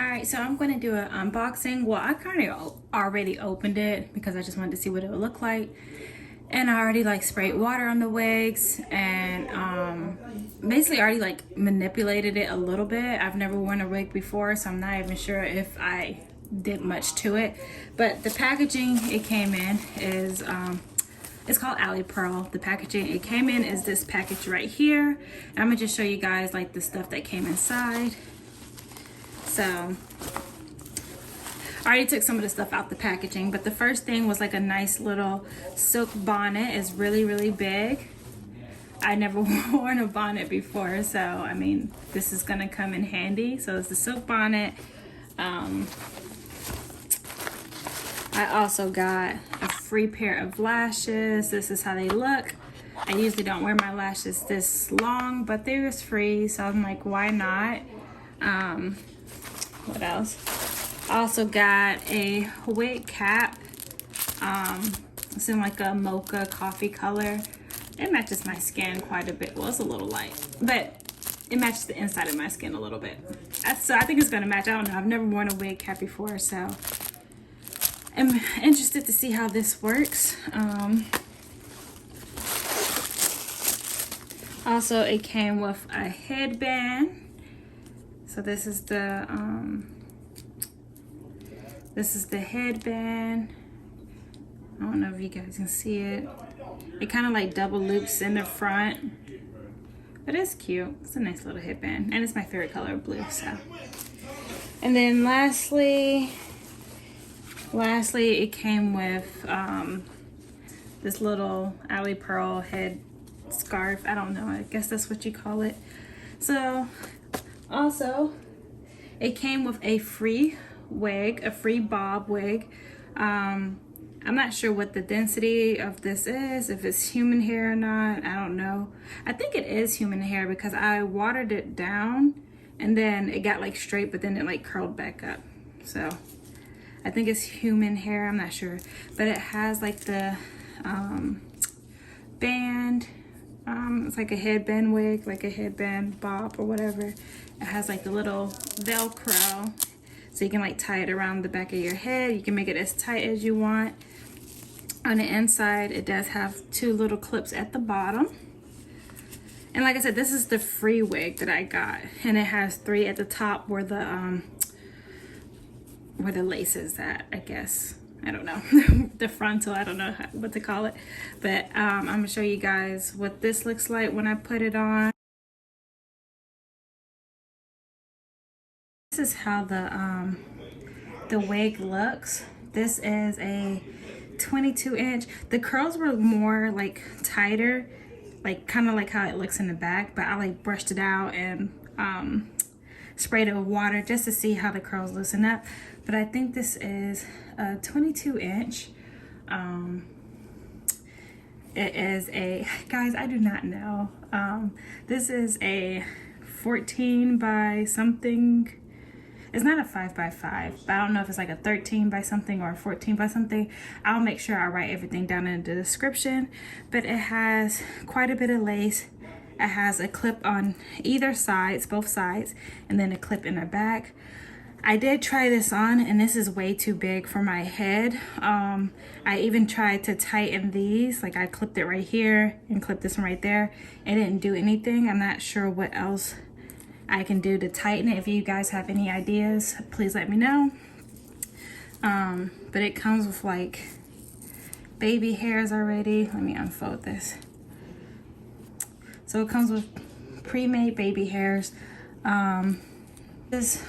Alright, so I'm going to do an unboxing. Well, I kind of already opened it because I just wanted to see what it would look like. And I already like sprayed water on the wigs and basically already like manipulated it a little bit. I've never worn a wig before, so I'm not even sure if I did much to it. But the packaging it came in is it's called Alipearl. The packaging it came in is this package right here. And I'm gonna just show you guys like the stuff that came inside. So I already took some of the stuff out the packaging, but the first thing was like a nice little silk bonnet. It's really big. I never worn a bonnet before, so I mean this is gonna come in handy. So it's the silk bonnet. I also got a free pair of lashes. This is how they look. I usually don't wear my lashes this long, but they was free, so I'm like, why not? What else? I also got a wig cap. It's in like a mocha coffee color. It matches my skin quite a bit. Well, it's a little light, but it matches the inside of my skin a little bit. So I think it's gonna match. I don't know. I've never worn a wig cap before, so I'm interested to see how this works. Also, it came with a headband. So this is the headband. I don't know if you guys can see it. It kind of like double loops in the front, but it's cute. It's a nice little headband, and it's my favorite color, blue. So, and then lastly, it came with this little Alipearl head scarf. I don't know. I guess that's what you call it. So. Also, it came with a free wig, a free bob wig. I'm not sure what the density of this is, if it's human hair or not. I don't know. I think it is human hair because I watered it down and then it got like straight, but then it like curled back up. So I think it's human hair. I'm not sure, but it has like the band. It's like a headband wig, like a headband bob or whatever. It has like the little Velcro, so you can like tie it around the back of your head. You can make it as tight as you want. On the inside, it does have two little clips at the bottom. And like I said, this is the free wig that I got, and it has three at the top where the lace is at, I guess. I don't know. The frontal, I don't know what to call it, but I'm gonna show you guys what this looks like when I put it on. This is how the wig looks. This is a 22-inch. The curls were more like tighter, like kind of like how it looks in the back, but I like brushed it out and sprayed it with water just to see how the curls loosen up. But I think this is a 22-inch. It is a, guys, I do not know. This is a 14 by something. It's not a 5 by 5, but I don't know if it's like a 13 by something or a 14 by something. I'll make sure I write everything down in the description. But it has quite a bit of lace. It has a clip on either sides, both sides, and then a clip in the back. I did try this on, and this is way too big for my head. I even tried to tighten these. Like I clipped it right here and clipped this one right there. It didn't do anything. I'm not sure what else I can do to tighten it. If you guys have any ideas, please let me know. But it comes with like baby hairs already. Let me unfold this. So it comes with pre-made baby hairs. This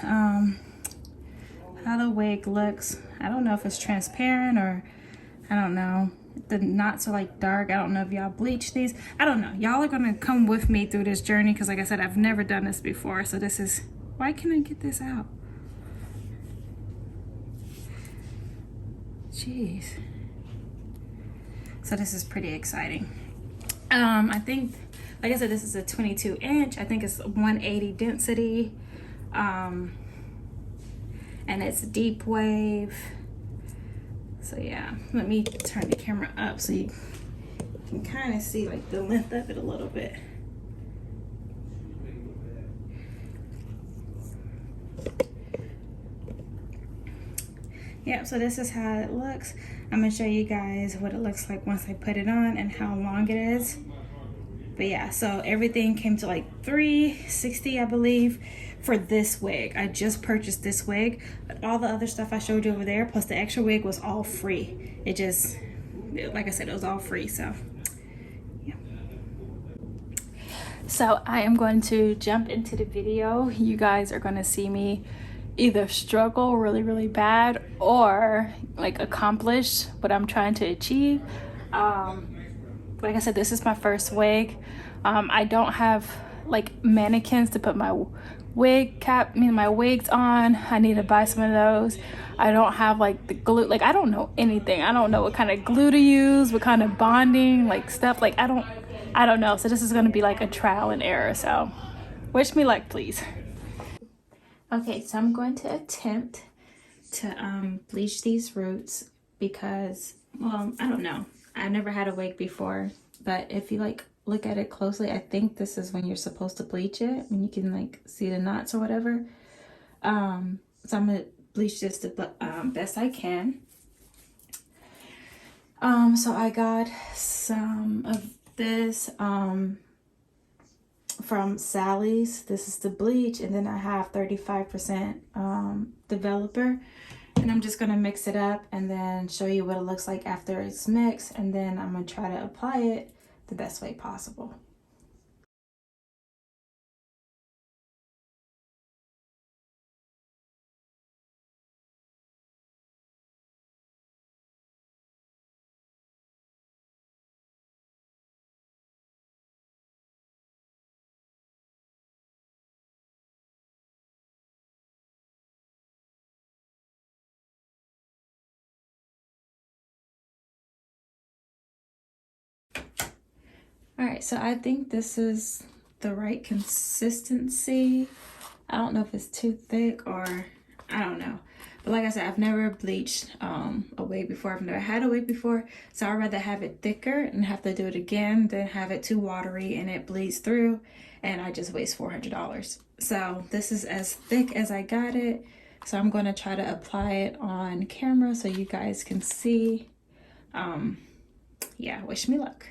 how the wig looks. I don't know if it's transparent or I don't know. The knots are like dark. I don't know if y'all bleach these. I don't know. Y'all are gonna come with me through this journey because like I said, I've never done this before. So this is, why can't I get this out? Jeez. So this is pretty exciting. I think, like I said, this is a 22-inch. I think it's 180 density. And it's deep wave. So yeah, let me turn the camera up so you can kind of see like the length of it a little bit. yeah, so this is how it looks. I'm gonna show you guys what it looks like once I put it on and how long it is. But yeah, so everything came to like $360, I believe, for this wig. I just purchased this wig, but all the other stuff I showed you over there plus the extra wig was all free. It just, like I said, it was all free. So yeah, so I am going to jump into the video. You guys are going to see me either struggle really bad or like accomplish what I'm trying to achieve. Like I said, this is my first wig. I don't have like mannequins to put my wig cap, my wigs on. I need to buy some of those. I don't have like the glue, like I don't know anything. I don't know what kind of glue to use, what kind of bonding, like stuff, like I don't know. So this is gonna be like a trial and error. So wish me luck, please. Okay, so I'm going to attempt to bleach these roots because, well, I don't know. I never had a wig before, but if you like look at it closely, I think this is when you're supposed to bleach it, when you can like see the knots or whatever. So I'm gonna bleach this the best I can. So I got some of this from Sally's. This is the bleach, and then I have 35% developer, and I'm just gonna mix it up and then show you what it looks like after it's mixed, and then I'm gonna try to apply it the best way possible. All right, so I think this is the right consistency. I don't know if it's too thick or I don't know. But like I said, I've never bleached a wig before. I've never had a wig before. So I'd rather have it thicker and have to do it again than have it too watery and it bleeds through and I just waste $400. So this is as thick as I got it. So I'm going to try to apply it on camera so you guys can see. Yeah, wish me luck.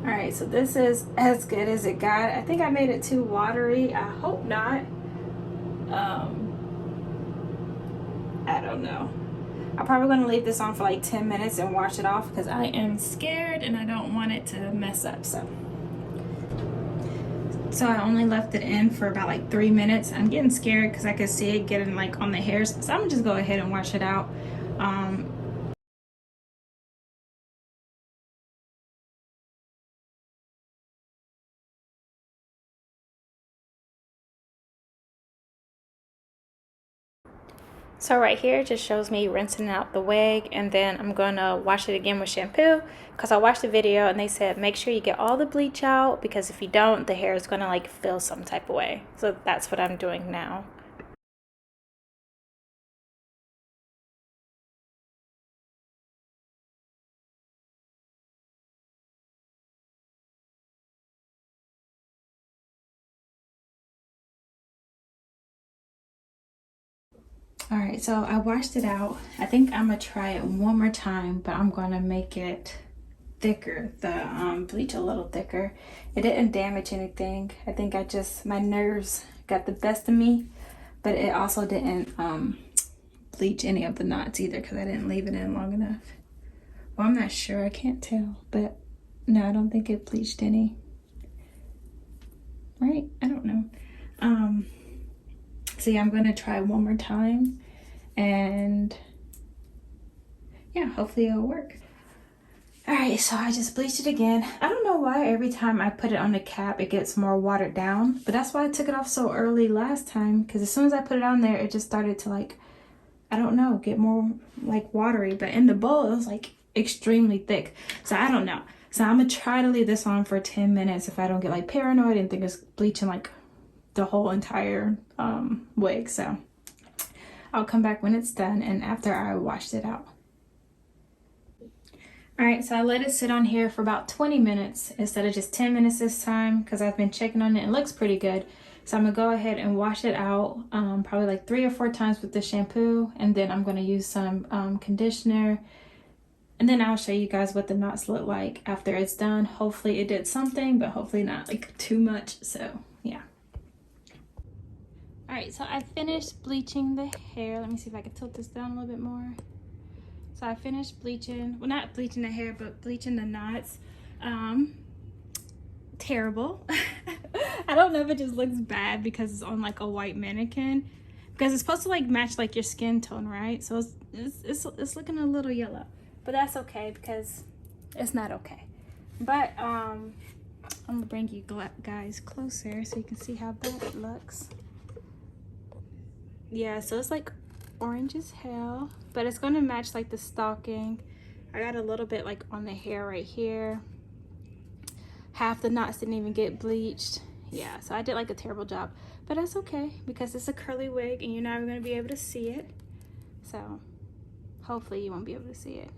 All right, so this is as good as it got. I think I made it too watery. I hope not. I don't know. I'm probably going to leave this on for like 10 minutes and wash it off because I am scared and I don't want it to mess up. So I only left it in for about like 3 minutes. I'm getting scared because I could see it getting like on the hairs. So I'm gonna just go ahead and wash it out. So right here it just shows me rinsing out the wig, and then I'm gonna wash it again with shampoo because I watched the video and they said make sure you get all the bleach out, because if you don't, the hair is gonna like feel some type of way. So that's what I'm doing now. All right, so I washed it out. I think I'm gonna try it one more time, but I'm gonna make it thicker, the bleach a little thicker. It didn't damage anything. I think my nerves got the best of me, but it also didn't bleach any of the knots either because I didn't leave it in long enough. Well, I'm not sure, I can't tell, but no, I don't think it bleached any. Right? I don't know. So yeah, I'm gonna try one more time, and yeah, hopefully it'll work. All right, so I just bleached it again. I don't know why every time I put it on the cap it gets more watered down, but that's why I took it off so early last time, because as soon as I put it on there it just started to, like, I don't know, get more like watery, but in the bowl it was like extremely thick. So I don't know. So I'm gonna try to leave this on for 10 minutes if I don't get like paranoid and think it's bleaching like the whole entire wig. So I'll come back when it's done and after I washed it out. All right, so I let it sit on here for about 20 minutes instead of just 10 minutes this time, because I've been checking on it and it looks pretty good. So I'm gonna go ahead and wash it out probably like 3 or 4 times with the shampoo, and then I'm gonna use some conditioner, and then I'll show you guys what the knots look like after it's done. Hopefully it did something, but hopefully not like too much. So yeah. All right, so I finished bleaching the hair. Let me see if I can tilt this down a little bit more. So I finished bleaching, well, not bleaching the hair, but bleaching the knots. Terrible. I don't know if it just looks bad because it's on like a white mannequin, because it's supposed to like match like your skin tone, right? So it's looking a little yellow, but that's okay because it's not okay. But I'm gonna bring you guys closer so you can see how bad it looks. Yeah, so it's like orange as hell, but it's going to match like the stocking. I got a little bit like on the hair right here. Half the knots didn't even get bleached. Yeah, so I did like a terrible job, but that's okay because it's a curly wig and you're not even going to be able to see it. So hopefully you won't be able to see it.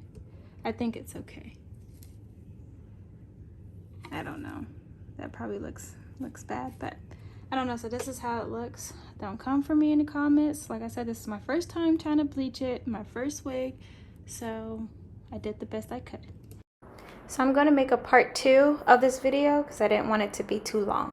I think it's okay. I don't know, that probably looks bad, but I don't know. So this is how it looks. Don't come for me in the comments. Like I said, this is my first time trying to bleach it, my first wig, so I did the best I could. So I'm going to make a part 2 of this video because I didn't want it to be too long.